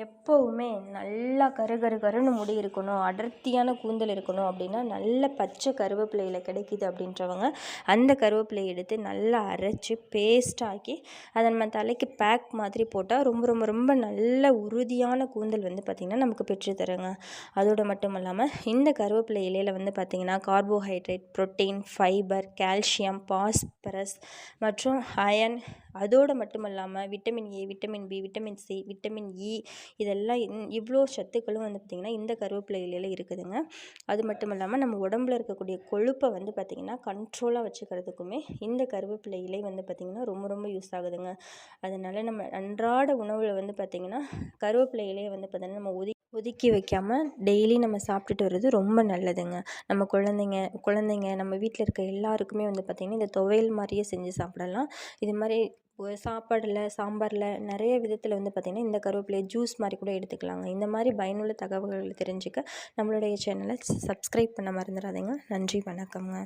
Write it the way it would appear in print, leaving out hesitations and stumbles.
எப்போவுமே நல்லா கரு கரு கருன்னு முடி இருக்கணும், அடர்த்தியான கூந்தல் இருக்கணும் அப்படின்னா நல்ல பச்சை கருவேப்பிலையில் கிடைக்கிது அப்படின்றவங்க அந்த கருவேப்பிலையை எடுத்து நல்லா அரைச்சி பேஸ்டாக்கி அதை நம்ம தலைக்கு பேக் மாதிரி போட்டால் ரொம்ப ரொம்ப ரொம்ப நல்ல உறுதியான கூந்தல் வந்து பார்த்திங்கன்னா நமக்கு பெற்றுத்தருங்க. அதோடு மட்டும் இல்லாமல் இந்த கருவேப்பிலை இலையில் வந்து பார்த்திங்கன்னா carbohydrate, protein, fibre, calcium, phosphorus மற்றும் அயன், அதோடு மட்டும் இல்லாமல் vitamin A, vitamin B, vitamin C, vitamin E, இதெல்லாம் இவ்வளோ சத்துக்களும் வந்து பார்த்திங்கன்னா இந்த கருவேப்பிலை இலையில் இருக்குதுங்க. அது மட்டும் இல்லாமல் நம்ம உடம்புல இருக்கக்கூடிய கொழுப்பை வந்து பார்த்திங்கன்னா கண்ட்ரோலாக வச்சுக்கிறதுக்குமே இந்த கருவேப்பிலை இலை வந்து பார்த்திங்கன்னா ரொம்ப ரொம்ப யூஸ் ஆகுதுங்க. அதனால் நம்ம அன்றாட உணவில் வந்து பார்த்திங்கன்னா கருவேப்பிலை இலையை வந்து பார்த்திங்கன்னா நம்ம ஒதுக்கி வைக்காமல் டெய்லி நம்ம சாப்பிட்டுட்டு வர்றது ரொம்ப நல்லதுங்க. நம்ம குழந்தைங்க நம்ம வீட்டில் இருக்க எல்லாருக்குமே வந்து பார்த்திங்கன்னா இந்த துவையல் மாதிரியே செஞ்சு சாப்பிடலாம். இது மாதிரி சாப்பாடில், சாம்பாரில் நிறைய விதத்தில் வந்து பார்த்திங்கன்னா இந்த கருவேப்பிலையை ஜூஸ் மாதிரி கூட எடுத்துக்கலாங்க. இந்த மாதிரி பயனுள்ள தகவல்களை தெரிஞ்சுக்க நம்மளுடைய சேனலை சப்ஸ்கிரைப் பண்ண மறந்துடாதீங்க. நன்றி, வணக்கம்ங்க.